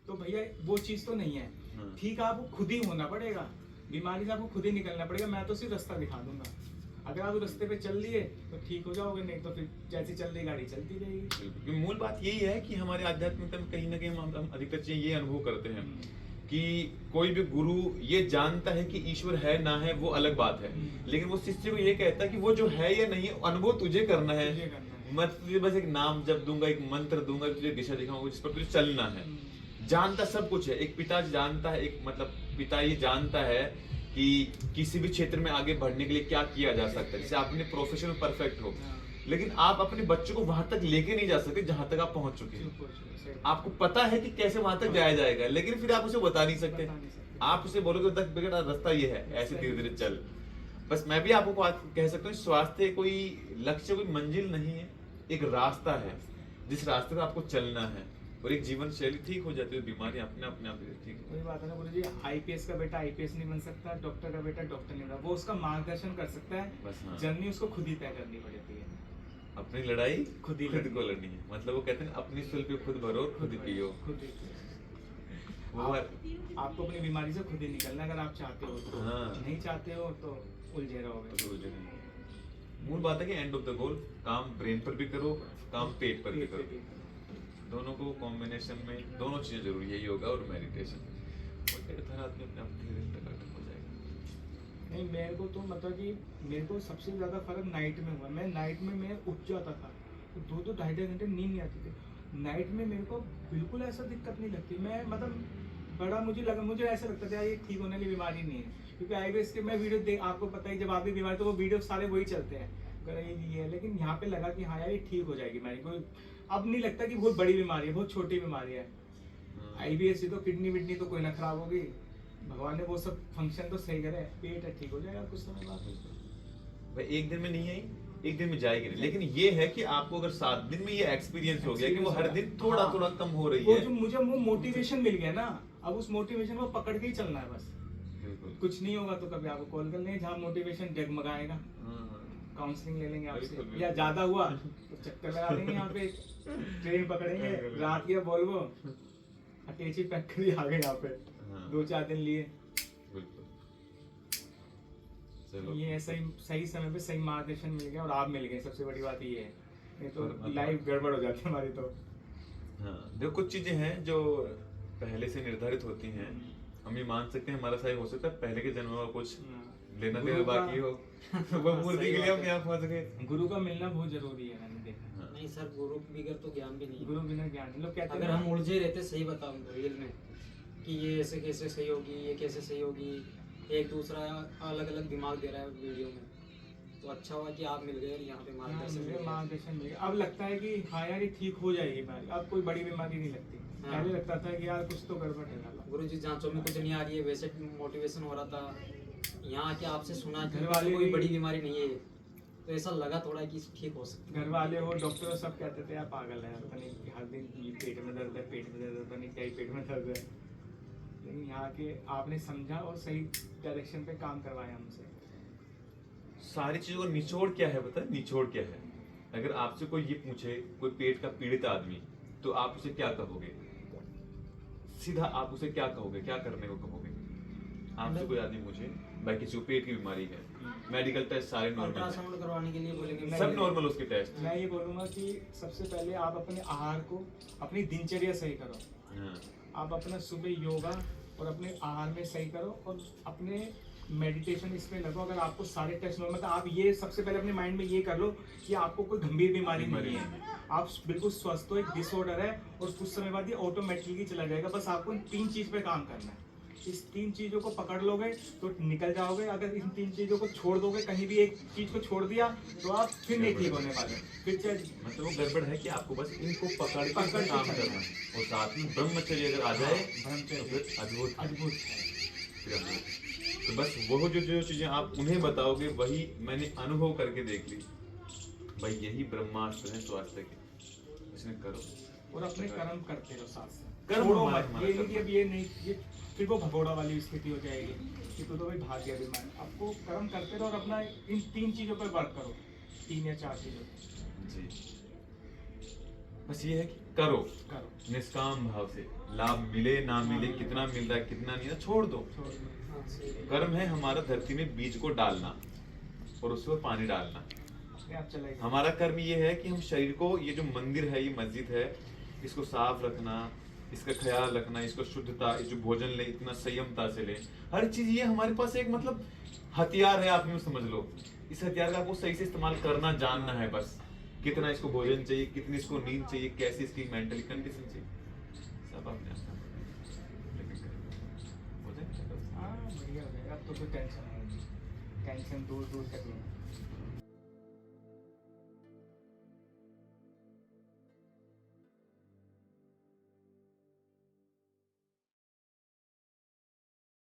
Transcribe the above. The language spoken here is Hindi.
तो भैया वो चीज तो नहीं है। ठीक है, आपको खुद ही होना पड़ेगा, बीमारी से आपको खुद ही निकलना पड़ेगा। मैं तो सिर्फ रास्ता दिखा दूंगा, अगर आप रास्ते पे चल लिए तो ठीक हो जाओगे, नहीं तो फिर जैसी चल रही गाड़ी चलती रहेगी। मूल बात यही है कि हमारे आध्यात्मिकता में कहीं ना कहीं हम अधिकतर चीजें ये अनुभव करते हैं कि कोई भी गुरु ये जानता है कि ईश्वर है ना है वो अलग बात है, लेकिन वो शिष्य को ये कहता है कि वो जो है या नहीं है अनुभव तुझे करना है। मैं तुझे बस एक नाम जब दूंगा, एक मंत्र दूंगा, तुझे दिशा दिखाऊंगा जिस पर तुझे चलना है। जानता सब कुछ है, एक पिता जानता है, एक मतलब पिता ये जानता है कि किसी भी क्षेत्र में आगे बढ़ने के लिए क्या किया जा सकता है, जैसे आप अपने प्रोफेशन में परफेक्ट हो, लेकिन आप अपने बच्चों को वहां तक लेके नहीं जा सकते जहां तक आप पहुंच चुके हैं। आपको पता है कि कैसे वहां तक जाया जाएगा, लेकिन फिर आप उसे बता नहीं सकते। आप उसे बोलोगे तक बेटा रास्ता ये है, ऐसे धीरे धीरे चल। बस मैं भी आपको कह सकता हूँ, स्वास्थ्य कोई लक्ष्य, कोई मंजिल नहीं है, एक रास्ता है जिस रास्ते पे आपको चलना है, और एक जीवन शैली ठीक हो जाती है, बीमारी अपने अपने आप ठीक है। वही बात है ना गुरुजी, आईपीएस का बेटा आईपीएस नहीं बन सकता, डॉक्टर का बेटा डॉक्टर नहीं बन, वो उसका मार्गदर्शन कर सकता है, बस हाँ। जर्नी उसको खुद ही तय करनी पड़ती है, अपनी लड़ाई खुद को लड़नी है। मतलब वो कहते हैं अपनी सुल पे खुद भरो, खुद पियो, खुद ही आपको अपनी बीमारी से खुद ही निकलना, अगर आप चाहते हो तो। हाँ। नहीं चाहते हो तो उलझे रहोगे। मूल बात है कि एंड ऑफ द गोल, काम ब्रेन पर भी करो, काम पेट पर भी करो, दोनों को कॉम्बिनेशन में दोनों चीजें जरूरी है, योगा और मेडिटेशन। और हर आदमी अपने आप धीरे धीरे हो जाएगा। नहीं, मेरे को तो मतलब कि मेरे को सबसे ज्यादा फर्क नाइट में हुआ। मैं नाइट में मैं उठ जाता था तो 2-2 ढाई घंटे नींद नहीं आती थी। नाइट में मेरे को बिल्कुल ऐसा दिक्कत नहीं लगती। मैं मतलब बड़ा मुझे ऐसा लगता था ये ठीक होने की बीमारी नहीं है, क्योंकि आईबीएस के मैं वीडियो देख, आपको पता है जब आप भी बीमार तो वो वीडियो सारे वही चलते हैं, ये है। लेकिन यहाँ पे लगा कि हाँ यार ये ठीक हो जाएगी मेरी, कोई अब नहीं लगता कि बहुत बड़ी बीमारी है, बहुत छोटी बीमारी है। आईबीएस तो किडनी विडनी तो कोई ना खराब होगी, भगवान ने वो सब फंक्शन तो सही करे, पेट है ठीक हो जाएगा कुछ समय बाद। भाई एक दिन में नहीं आई, एक दिन में जाएगी नहीं, लेकिन ये है कि आपको अगर 7 दिन में ये एक्सपीरियंस हो गया कि वो हर दिन थोड़ा थोड़ा कम हो रही है, जो मुझे वो मोटिवेशन मिल गया ना, अब उस मोटिवेशन को पकड़ के ही चलना है बस। कुछ नहीं होगा तो कभी आपको कॉल कर लेंगे, जहाँ मोटिवेशन डगमगाएगा काउंसलिंग ले लेंगे आपसे, या ज्यादा हुआ तो चक्कर लगा लेंगे, यहाँ पे ट्रेन पकड़ेंगे रात के वोल्वो अटैची पैक कर आ गए यहाँ पे। 2-4 दिन लिए। ये सही समय पे सही मार्गदर्शन मिल गया और आप मिल गए, सबसे बड़ी बात ये है, नहीं तो लाइफ गड़बड़ हो जाती है हमारी तो। हाँ, देखो कुछ चीजें हैं जो पहले से निर्धारित होती हैं, हम ये मान सकते हैं हमारा सही हो सकता है पहले के जन्म में कुछ लेना देना बाकी हो वो मूर्ति के लिए हम यहाँ पहुंच गए। गुरु का मिलना बहुत जरूरी है, मैंने देखा। नहीं सर, गुरु बिगर तो ज्ञान भी नहीं, गुरु बिना ज्ञान लोग कहते हैं। अगर हम उलझे रहते, सही बताऊं तो रियल में, कि ये ऐसे कैसे सही होगी, ये कैसे सही होगी, एक दूसरा अलग अलग दिमाग दे रहा है वीडियो में, तो अच्छा हुआ कि आप मिल गए यहाँ पे मार्गदर्शन मिल गया। अब लगता है कि हाँ यार ये ठीक हो जाएगी बीमारी, अब कोई बड़ी बीमारी नहीं लगती। पहले लगता था कि यार कुछ तो गड़बड़ है, गुरु जी जांचों में कुछ नहीं आ रही है, वैसे मोटिवेशन हो रहा था, यहाँ आके आपसे सुना घर वाले कोई बड़ी बीमारी नहीं है, तो ऐसा लगा थोड़ा कि ठीक हो सकता है। घर वाले हो, डॉक्टर सब कहते थे यार पागल है, पता नहीं हर दिन पेट में दर्द है, पेट में दर्द है, पता नहीं क्या ही पेट में दर्द है। लेकिन यहाँ के आपने समझा और सही डायरेक्शन पे काम करवाया हमसे। सारी चीजों का निचोड़ क्या है पता है? निचोड़ क्या है? अगर आपसे कोई ये पूछे, कोई पेट का पीड़ित आदमी, तो आप उसे क्या कहोगे? सीधा आप उसे क्या कहोगे, क्या करने को कहोगे? आपसे कोई आदमी पूछे भाई किसी को पेट की बीमारी है, मेडिकल टेस्ट सारे नॉर्मल, अल्ट्रासाउंड करवाने के लिए बोलेंगे, सब नॉर्मल उसके टेस्ट। मैं ये बोलूंगा कि सबसे पहले आप अपने आहार को, अपनी दिनचर्या सही करो। आप अपना सुबह योगा और अपने आहार में सही करो, और अपने मेडिटेशन इसमें लगो। अगर आपको सारे टेस्ट नॉर्मल, मतलब आप ये सबसे पहले अपने माइंड में ये कर लो कि आपको कोई गंभीर बीमारी नहीं है, आप बिल्कुल स्वस्थ हो, एक डिसऑर्डर है, और कुछ समय बाद ये ऑटोमेटिकली चला जाएगा। बस आपको इन 3 चीज पे काम करना है। इस 3 चीजों को पकड़ लोगे तो निकल जाओगे। अगर इन 3 चीजों को छोड़ दोगे, कहीं भी एक चीज को छोड़ दिया, तो आप फिर नहीं ठीक होने वाले। फिर मतलब वो गड़बड़ है कि आपको बस इनको पकड़ के काम करना है, और साथ में ब्रह्मचर्य अगर आ जाए तो फिर अद्भुत है। तो बस वो जो चीजें आप उन्हें बताओगे, वही मैंने अनुभव करके देख ली। भाई यही ब्रह्मास्त्र है स्वास्थ्य के, इसमें करो और अपने कर्म करते रहो साथ साथ। छोड़ो मत, ये नहीं कि अब ये नहीं, ये फिर वो भगोड़ा वाली स्थिति हो जाएगी कि तो भाई भाग गया बीमार। आपको कर्म करते रहो और अपना इन 3 चीजों पर वर्क करो, 3 या 4 चीजों। जी, बस ये है कि करो करो, निष्काम भाव से, लाभ मिले ना मिले, कितना मिल रहा है कितना नहीं है छोड़ दो। छोड़ दो। हाँ, सही है। कर्म है हमारा धरती में बीज को डालना और उस पर पानी डालना। अपने आप चला गया। हमारा कर्म ये है कि हम शरीर को, ये जो मंदिर है, ये मस्जिद है, इसको साफ रखना, इसका ख्याल रखना, इसको शुद्धता, ये जो भोजन ले इतना संयमता से ले, हर चीज ये हमारे पास एक मतलब हथियार है, आप यूं समझ लो। इस हथियार का आपको सही से इस्तेमाल करना जानना है बस। कितना इसको भोजन चाहिए, कितनी इसको नींद चाहिए, कैसी इसकी मेंटली कंडीशन चाहिए, सब आपने अपना हो जाएगा। हाँ बढ़िया हो जाएगा, अब तो कोई टेंशन नहीं, टेंशन दूर दूर तक नहीं।